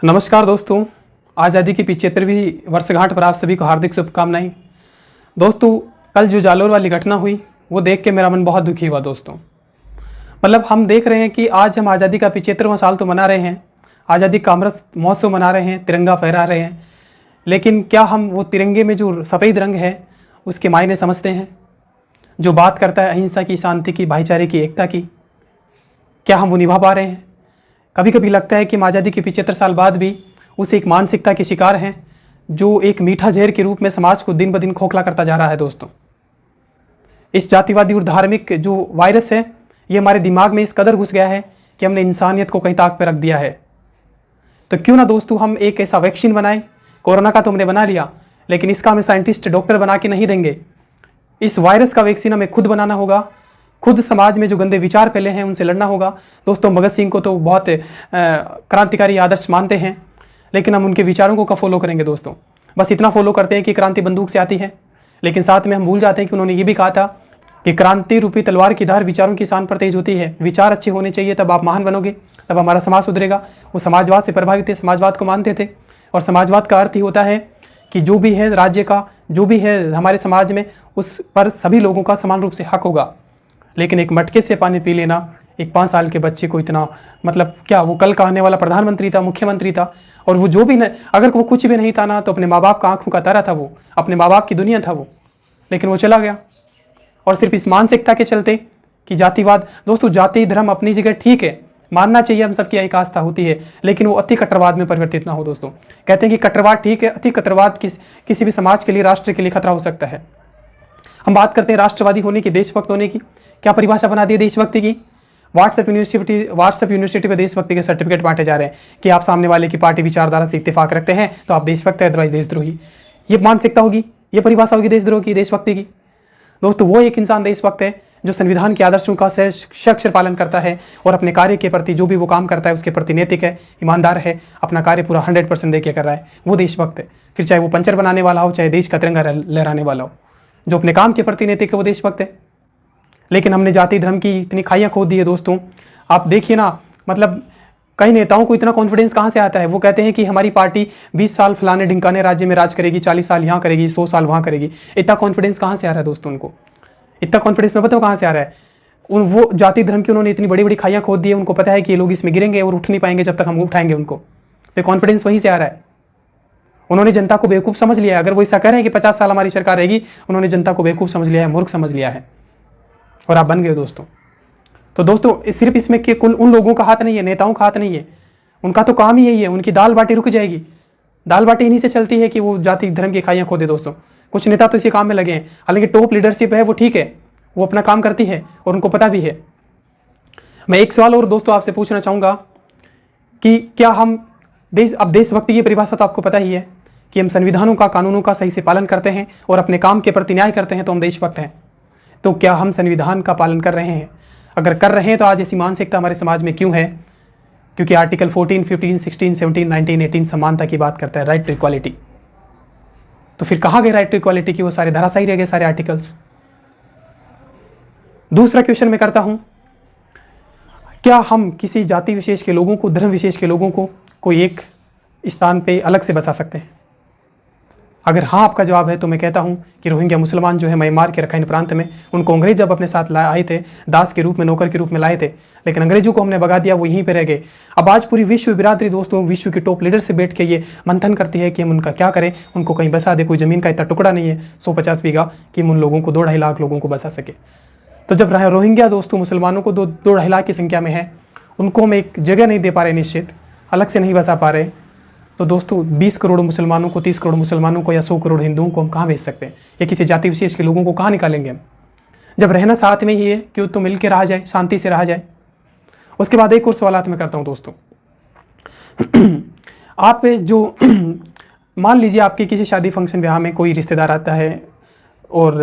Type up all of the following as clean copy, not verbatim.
नमस्कार दोस्तों, आज़ादी की 75वीं वर्षगांठ पर आप सभी को हार्दिक शुभकामनाएं। दोस्तों, कल जो जालोर वाली घटना हुई वो देख के मेरा मन बहुत दुखी हुआ। दोस्तों, मतलब हम देख रहे हैं कि आज हम आज़ादी का 75वां साल तो मना रहे हैं, आज़ादी का अमृत महोत्सव मना रहे हैं, तिरंगा फहरा रहे हैं, लेकिन क्या हम वो तिरंगे में जो सफ़ेद रंग है उसके मायने समझते हैं? जो बात करता है अहिंसा की, शांति की, भाईचारे की, एकता की, क्या हम वो निभा पा रहे हैं? कभी कभी लगता है कि हम आज़ादी के 75 साल बाद भी उस एक मानसिकता के शिकार हैं जो एक मीठा जहर के रूप में समाज को दिन ब दिन खोखला करता जा रहा है। दोस्तों, इस जातिवादी और धार्मिक जो वायरस है ये हमारे दिमाग में इस कदर घुस गया है कि हमने इंसानियत को कहीं ताक पर रख दिया है। तो क्यों ना दोस्तों हम एक ऐसा वैक्सीन बनाएं। कोरोना का तो हमने बना लिया, लेकिन इसका हमें साइंटिस्ट डॉक्टर बना के नहीं देंगे। इस वायरस का वैक्सीन हमें खुद बनाना होगा, खुद समाज में जो गंदे विचार फैले हैं उनसे लड़ना होगा। दोस्तों, भगत सिंह को तो बहुत क्रांतिकारी आदर्श मानते हैं, लेकिन हम उनके विचारों को कब फॉलो करेंगे? दोस्तों, बस इतना फॉलो करते हैं कि क्रांति बंदूक से आती है, लेकिन साथ में हम भूल जाते हैं कि उन्होंने ये भी कहा था कि क्रांति रूपी तलवार की धार विचारों की शान पर तेज होती है। विचार अच्छे होने चाहिए, तब आप महान बनोगे, तब हमारा समाज सुधरेगा। वो समाजवाद से प्रभावित थे, समाजवाद को मानते थे, और समाजवाद का अर्थ ही होता है कि जो भी है राज्य का, जो भी है हमारे समाज में, उस पर सभी लोगों का समान रूप से हक होगा। लेकिन एक मटके से पानी पी लेना एक 5 साल के बच्चे को इतना, मतलब क्या वो कल का आने वाला प्रधानमंत्री था, मुख्यमंत्री था, और वो जो भी न, अगर वो कुछ भी नहीं था ना, तो अपने माँ बाप का आंखों का तारा था, वो अपने माँ बाप की दुनिया था वो, लेकिन वो चला गया। और सिर्फ इस मानसिकता के चलते कि जातिवाद, दोस्तों जाति धर्म अपनी जगह ठीक है, मानना चाहिए, हम सबकी एक आस्था होती है, लेकिन वो अति कट्टरवाद में परिवर्तित ना हो। दोस्तों, कहते हैं कि कट्टरवाद ठीक है, अति कट्टरवाद किसी भी समाज के लिए, राष्ट्र के लिए खतरा हो सकता है। हम बात करते हैं राष्ट्रवादी होने की, देशभक्त होने की। क्या परिभाषा बना दी देशभक्ति की? व्हाट्सएप यूनिवर्सिटी पर देशभक्ति के सर्टिफिकेट बांटे जा रहे हैं कि आप सामने वाले की पार्टी विचारधारा से इत्तेफाक रखते हैं तो आप देशभक्त हैं, अदरवाइज देशद्रोही। ये मानसिकता होगी, ये परिभाषा होगी देशद्रोह की, देशभक्ति की। दोस्तों, वो एक इंसान देशभक्त है जो संविधान के आदर्शों का सशक्त पालन करता है और अपने कार्य के प्रति जो भी वो काम करता है उसके प्रति नैतिक है, ईमानदार है, अपना कार्य पूरा 100% देके कर रहा है, वो देशभक्त है। फिर चाहे वो पंचर बनाने वाला हो, चाहे देश का तिरंगा लहराने वाला हो, जो अपने काम के प्रति नैतिक है वो देशभक्त है। लेकिन हमने जाति धर्म की इतनी खाइयाँ खोद दी है। दोस्तों, आप देखिए ना, मतलब कई नेताओं को इतना कॉन्फिडेंस कहाँ से आता है? वो कहते हैं कि हमारी पार्टी 20 साल फलाने ढिंकाने राज्य में राज करेगी, 40 साल यहाँ करेगी, 100 साल वहाँ करेगी। इतना कॉन्फिडेंस कहाँ से आ रहा है दोस्तों? उनको इतना कॉन्फिडेंस मैं बताऊँ कहाँ से आ रहा है? वो जाति धर्म की उन्होंने इतनी बड़ी बड़ी खाइयाँ खोद दी है, उनको पता है कि ये लोग इसमें गिरेंगे और उठ नहीं पाएंगे जब तक हम उठाएंगे उनको। तो कॉन्फिडेंस वहीं से आ रहा है। उन्होंने जनता को बेवकूफ़ समझ लिया है। अगर वो ऐसा कह रहे हैं कि 50 साल हमारी सरकार रहेगी, उन्होंने जनता को बेवकूफ़ समझ लिया है, मूर्ख समझ लिया है, और आप बन गए दोस्तों। तो दोस्तों, सिर्फ इसमें कि उन लोगों का हाथ नहीं है, नेताओं का हाथ नहीं है, उनका तो काम ही यही है, उनकी दाल बाटी रुक जाएगी। दाल बाटी इन्हीं से चलती है कि वो जाति धर्म की खाइयाँ खोदे। दोस्तों, कुछ नेता तो इसी काम में लगे हैं, हालांकि टॉप लीडरशिप है वो ठीक है, वो अपना काम करती है और उनको पता भी है। मैं एक सवाल और दोस्तों आपसे पूछना चाहूँगा कि क्या हम देशभक्ति की परिभाषा तो आपको पता ही है कि हम संविधानों का, कानूनों का सही से पालन करते हैं और अपने काम के प्रति न्याय करते हैं, तो हम देशभक्त हैं। तो क्या हम संविधान का पालन कर रहे हैं? अगर कर रहे हैं तो आज ऐसी मानसिकता हमारे समाज में क्यों है? क्योंकि आर्टिकल 14, 15, 16, 17, 19, 18 समानता की बात करता है, राइट टू इक्वालिटी। तो फिर कहाँ गए राइट टू इक्वालिटी की? वो सारे धराशायी रह गए, सारे आर्टिकल्स। दूसरा क्वेश्चन मैं करता हूं, क्या हम किसी जाति विशेष के लोगों को, धर्म विशेष के लोगों को कोई एक स्थान पे अलग से बसा सकते हैं? अगर हाँ आपका जवाब है तो मैं कहता हूं कि रोहिंग्या मुसलमान जो है म्यांमार के रखाइन प्रांत में, उनको अंग्रेज जब अपने साथ आए थे, दास के रूप में, नौकर के रूप में लाए थे, लेकिन अंग्रेजों को हमने भगा दिया, वो यहीं पे रह गए। अब आज पूरी विश्व बिरादरी दोस्तों, विश्व की टॉप लीडर से बैठ के ये मंथन करती है कि हम उनका क्या करें, उनको कहीं बसा दे। कोई ज़मीन का इतना टुकड़ा नहीं है 150 बीघा कि हम उन लोगों को 2-2.5 लाख लोगों को बसा सके। तो जब रोहिंग्या दोस्तों मुसलमानों को 2-2.5 लाख की संख्या में है, उनको हम एक जगह नहीं दे पा रहे, निश्चित अलग से नहीं बसा पा रहे, तो दोस्तों 20 करोड़ मुसलमानों को, 30 करोड़ मुसलमानों को या 100 करोड़ हिंदुओं को हम कहाँ भेज सकते हैं? या किसी जाति विशेष के लोगों को कहाँ निकालेंगे हम? जब रहना साथ में ही है, क्यों तो मिल के रहा जाए, शांति से रहा जाए। उसके बाद एक और सवाल मैं करता हूँ दोस्तों। आप जो मान लीजिए आपके किसी शादी फंक्शन ब्याह में कोई रिश्तेदार आता है और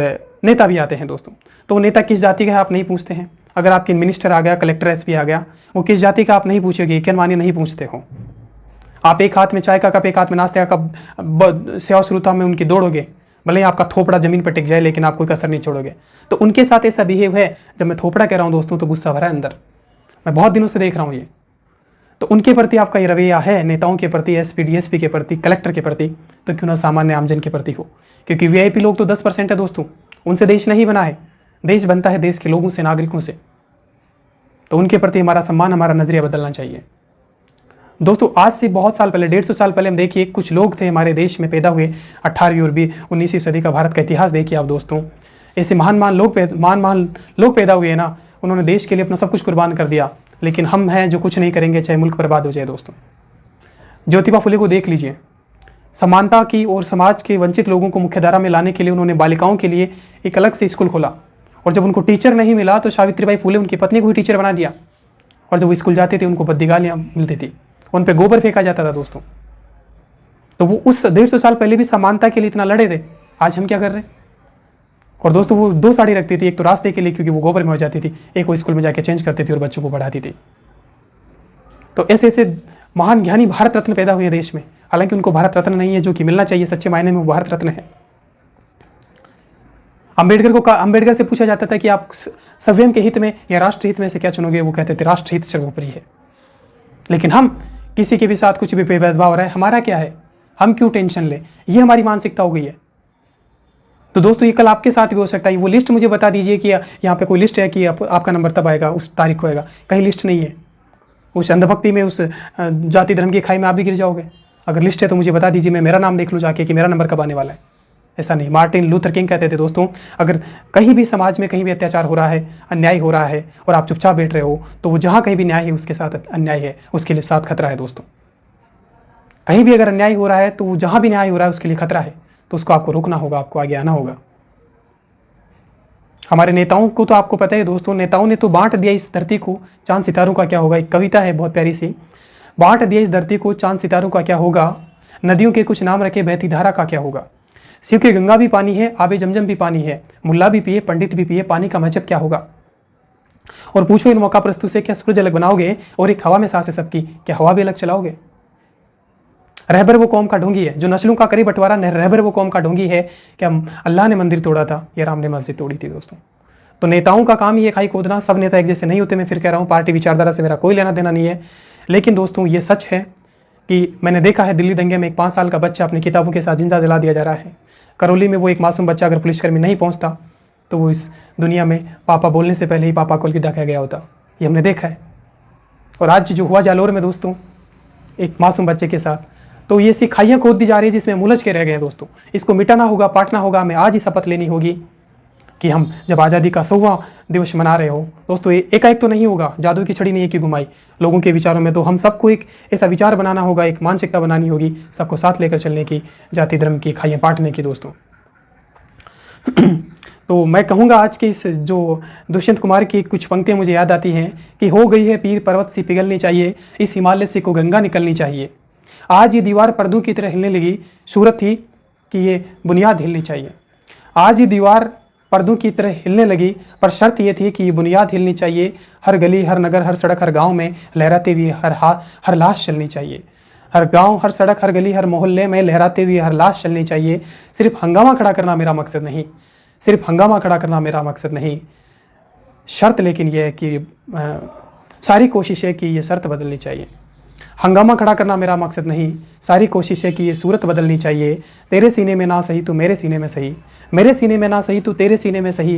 नेता भी आते हैं दोस्तों, तो वो नेता किस जाति का है आप नहीं पूछते हैं। अगर आपके मिनिस्टर आ गया, कलेक्टर, एसपी आ गया, वो किस जाति का आप नहीं पूछोगे, क्या मानिए नहीं पूछते हो। आप एक हाथ में चाय का कप, एक हाथ में नाश्ते का कप सेवा शुरुता में उनकी दौड़ोगे, भले ही आपका थोपड़ा जमीन पर टिक जाए, लेकिन आप कोई कसर नहीं छोड़ोगे। तो उनके साथ ऐसा बिहेव है। जब मैं थोपड़ा कह रहा हूँ दोस्तों तो गुस्सा भरा है अंदर, मैं बहुत दिनों से देख रहा हूँ ये। तो उनके प्रति आपका ये रवैया है, नेताओं के प्रति, एसपी डीएसपी के प्रति, कलेक्टर के प्रति, तो क्यों ना सामान्य आमजन के प्रति हो। क्योंकि वीआईपी लोग तो 10% है दोस्तों, उनसे देश नहीं बना है, देश बनता है देश के लोगों से, नागरिकों से। तो उनके प्रति हमारा सम्मान, हमारा नजरिया बदलना चाहिए दोस्तों। आज से बहुत साल पहले, 150 साल पहले हम देखिए कुछ लोग थे हमारे देश में पैदा हुए, 18वीं और 19वीं सदी का भारत का इतिहास देखिए आप दोस्तों। ऐसे महान लोग पैदा हुए हैं ना, उन्होंने देश के लिए अपना सब कुछ कुर्बान कर दिया। लेकिन हम हैं जो कुछ नहीं करेंगे, चाहे मुल्क बर्बाद हो जाए दोस्तों। ज्योतिबा फुले को देख लीजिए, समानता की और समाज के वंचित लोगों को मुख्यधारा में लाने के लिए उन्होंने बालिकाओं के लिए एक अलग से स्कूल खोला। और जब उनको टीचर नहीं मिला तो सावित्रीबाई फुले उनकी पत्नी को ही टीचर बना दिया। और जब वो स्कूल जाते थे उनको बद्दी गालियाँ मिलती थी, उन पर गोबर फेंका जाता था दोस्तों। तो वो उस 150 साल पहले भी समानता के लिए इतना लड़े थे। आज हम क्या कर रहे हैं? और दोस्तों वो 2 साड़ी रखती थी, एक तो रास्ते के लिए क्योंकि वो गोबर में हो जाती थी, एक वो स्कूल में जाके चेंज करती थी और बच्चों को पढ़ाती थी। तो ऐसे ऐसे महान ज्ञानी भारत रत्न पैदा हुए देश में। हालांकि उनको भारत रत्न नहीं है जो कि मिलना चाहिए, सच्चे मायने में वो भारत रत्न है। अंबेडकर से पूछा जाता था कि आप स्वयं के हित में या राष्ट्र हित में से क्या चुनोगे? वो कहते थे राष्ट्र हित सर्वोपरि है। लेकिन हम किसी के भी साथ कुछ भी भेदभाव हो रहा है, हमारा क्या है, हम क्यों टेंशन ले, ये हमारी मानसिकता हो गई है। तो दोस्तों ये कल आपके साथ भी हो सकता है। वो लिस्ट मुझे बता दीजिए कि यहाँ पे कोई लिस्ट है कि आपका नंबर तब आएगा, उस तारीख को आएगा, कहीं लिस्ट नहीं है। उस अंधभक्ति में, उस जाति धर्म की खाई में आप भी गिर जाओगे। अगर लिस्ट है तो मुझे बता दीजिए, मैं मेरा नाम देख लूँ जाके कि मेरा नंबर कब आने वाला है। ऐसा नहीं। मार्टिन लूथर किंग कहते थे दोस्तों, अगर कहीं भी समाज में कहीं भी अत्याचार हो रहा है, अन्याय हो रहा है और आप चुपचाप बैठ रहे हो, तो वो जहाँ कहीं भी न्याय है उसके साथ अन्याय है, उसके लिए साथ खतरा है दोस्तों। कहीं भी अगर अन्याय हो रहा है तो जहाँ भी न्याय हो रहा है उसके लिए खतरा है, तो उसको आपको रोकना होगा, आपको आगे आना होगा। हमारे नेताओं को तो आपको पता है दोस्तों, नेताओं ने तो बांट दिया इस धरती को, चांद सितारों का क्या होगा। एक कविता है बहुत प्यारी सी, बांट दिया इस धरती को, चांद सितारों का क्या होगा, नदियों के कुछ नाम रखे, बहती धारा का क्या होगा। शिव की गंगा भी पानी है, आबे जमजम भी पानी है, मुल्ला भी पिए, पंडित भी पिए, पानी का मजहब क्या होगा। और पूछो इन मौका प्रस्तु से, क्या सूरज अलग बनाओगे और एक हवा में सांसें सबकी, क्या हवा भी अलग चलाओगे। रहबर वो कौम का ढोंगी है जो नस्लों का करे बंटवारा, रहबर वो कौम का ढोंगी है, क्या अल्लाह ने मंदिर तोड़ा था या राम ने मस्जिद तोड़ी थी दोस्तों। तो नेताओं का काम ही है खाई खोदना। सब नेता एक जैसे नहीं होते, मैं फिर कह रहा हूँ, पार्टी विचारधारा से मेरा कोई लेना देना नहीं है। लेकिन दोस्तों ये सच है कि मैंने देखा है दिल्ली दंगे में एक 5 साल का बच्चा अपनी किताबों के साथ जिंदा जला दिया जा रहा है। करौली में वो एक मासूम बच्चा अगर पुलिसकर्मी नहीं पहुंचता तो वो इस दुनिया में पापा बोलने से पहले ही पापा को अलविदा कह गया होता। ये हमने देखा है। और आज जो हुआ जालोर में दोस्तों एक मासूम बच्चे के साथ, तो ये ऐसी खाइयाँ खोद दी जा रही है जिसमें मुलझ के रह गए हैं दोस्तों। इसको मिटाना होगा, पाटना होगा। हमें आज ही शपथ लेनी होगी कि हम जब आज़ादी का 100वां दिवस मना रहे हो दोस्तों, एकाएक तो नहीं होगा, जादू की छड़ी नहीं है कि घुमाई लोगों के विचारों में। तो हम सबको एक ऐसा विचार बनाना होगा, एक मानसिकता बनानी होगी, सबको साथ लेकर चलने की, जाति धर्म की खाइयाँ पाटने की दोस्तों। तो मैं कहूँगा आज के इस जो दुष्यंत कुमार की कुछ पंक्तियाँ मुझे याद आती हैं कि हो गई है पीर पर्वत सी पिघलनी चाहिए, इस हिमालय से को गंगा निकलनी चाहिए। आज ये दीवार पर्दों की तरह हिलने लगी, सूरत थी कि ये बुनियाद हिलनी चाहिए। आज ये दीवार पर्दों की तरह हिलने लगी, पर शर्त ये थी कि ये बुनियाद हिलनी चाहिए। हर गली, हर नगर, हर सड़क, हर गांव में लहराते हुए हर लाश चलनी चाहिए। हर गांव, हर सड़क, हर गली, हर मोहल्ले में लहराते हुए हर लाश चलनी चाहिए। सिर्फ हंगामा खड़ा करना मेरा मकसद नहीं, सिर्फ हंगामा खड़ा करना मेरा मकसद नहीं। शर्त लेकिन यह है कि सारी कोशिश है कि ये शर्त बदलनी चाहिए। हंगामा खड़ा करना मेरा मकसद नहीं, सारी कोशिश है कि ये सूरत बदलनी चाहिए। तेरे सीने में ना सही तो मेरे सीने में सही, मेरे सीने में ना सही तो तेरे सीने में सही।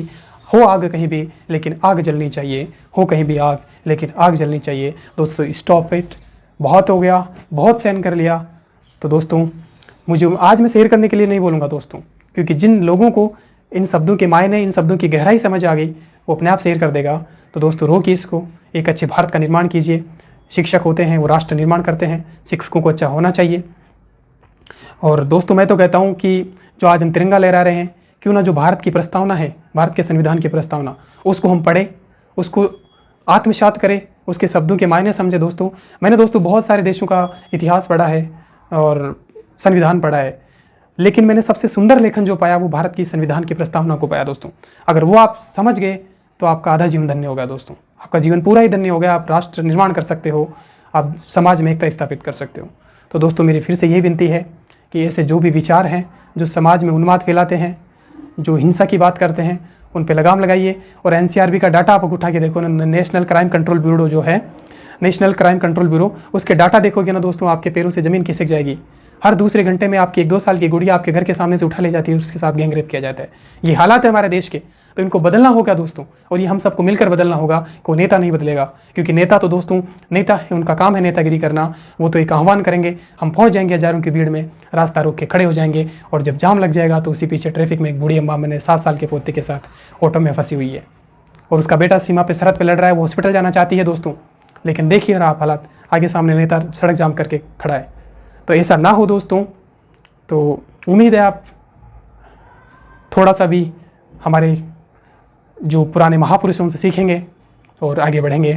हो आग कहीं भी लेकिन आग जलनी चाहिए, हो कहीं भी आग लेकिन आग जलनी चाहिए। दोस्तों स्टॉप इट, बहुत हो गया, बहुत सहन कर लिया। तो दोस्तों मुझे आज मैं शेयर करने के लिए नहीं बोलूँगा दोस्तों, क्योंकि जिन लोगों को इन शब्दों के मायने, इन शब्दों की गहराई समझ आ गई, वो अपने आप शेयर कर देगा। तो दोस्तों रोकिए इसको, एक अच्छे भारत का निर्माण कीजिए। शिक्षक होते हैं वो राष्ट्र निर्माण करते हैं, शिक्षकों को अच्छा होना चाहिए। और दोस्तों मैं तो कहता हूँ कि जो आज हम तिरंगा लहरा रहे हैं, क्यों ना जो भारत की प्रस्तावना है, भारत के संविधान की प्रस्तावना, उसको हम पढ़ें, उसको आत्मसात करें, उसके शब्दों के मायने समझे। दोस्तों मैंने दोस्तों बहुत सारे देशों का इतिहास पढ़ा है और संविधान पढ़ा है, लेकिन मैंने सबसे सुंदर लेखन जो पाया वो भारत की संविधान की प्रस्तावना को पाया दोस्तों। अगर वो आप समझ गए तो आपका आधा जीवन धन्य हो गया दोस्तों, आपका जीवन पूरा ही धन्य हो गया। आप राष्ट्र निर्माण कर सकते हो, आप समाज में एकता स्थापित कर सकते हो। तो दोस्तों मेरी फिर से यही विनती है कि ऐसे जो भी विचार हैं जो समाज में उन्माद फैलाते हैं, जो हिंसा की बात करते हैं, उन पे लगाम लगाइए। और एनसीआरबी का डाटा आप उठा के देखो, नेशनल क्राइम कंट्रोल ब्यूरो जो है, नेशनल क्राइम कंट्रोल ब्यूरो, उसके डाटा देखोगे ना दोस्तों, आपके पैरों से ज़मीन खिसक जाएगी। हर दूसरे घंटे में आपकी 1-2 साल की गुड़िया आपके घर के सामने से उठा ले जाती है, उसके साथ गैंग रेप किया जाता है। ये हालात है हमारे देश के, तो इनको बदलना होगा दोस्तों, और ये हम सबको मिलकर बदलना होगा। कोई नेता नहीं बदलेगा, क्योंकि नेता तो दोस्तों नेता है, उनका काम है नेतागिरी करना। वो तो एक आह्वान करेंगे, हम पहुंच जाएंगे हज़ारों की भीड़ में, रास्ता रोक के खड़े हो जाएंगे, और जब जाम लग जाएगा तो उसी पीछे ट्रैफिक में एक बूढ़ी अम्मा मैंने 7 साल के पोते के साथ ऑटो में फंसी हुई है, और उसका बेटा सीमा पे सरहद पे लड़ रहा है, वो हॉस्पिटल जाना चाहती है दोस्तों। लेकिन देखिए ना आप हालात, आगे सामने नेता सड़क जाम करके खड़ा है। तो ऐसा ना हो दोस्तों। तो उम्मीद है आप थोड़ा सा भी हमारे जो पुराने महापुरुषों से सीखेंगे और आगे बढ़ेंगे।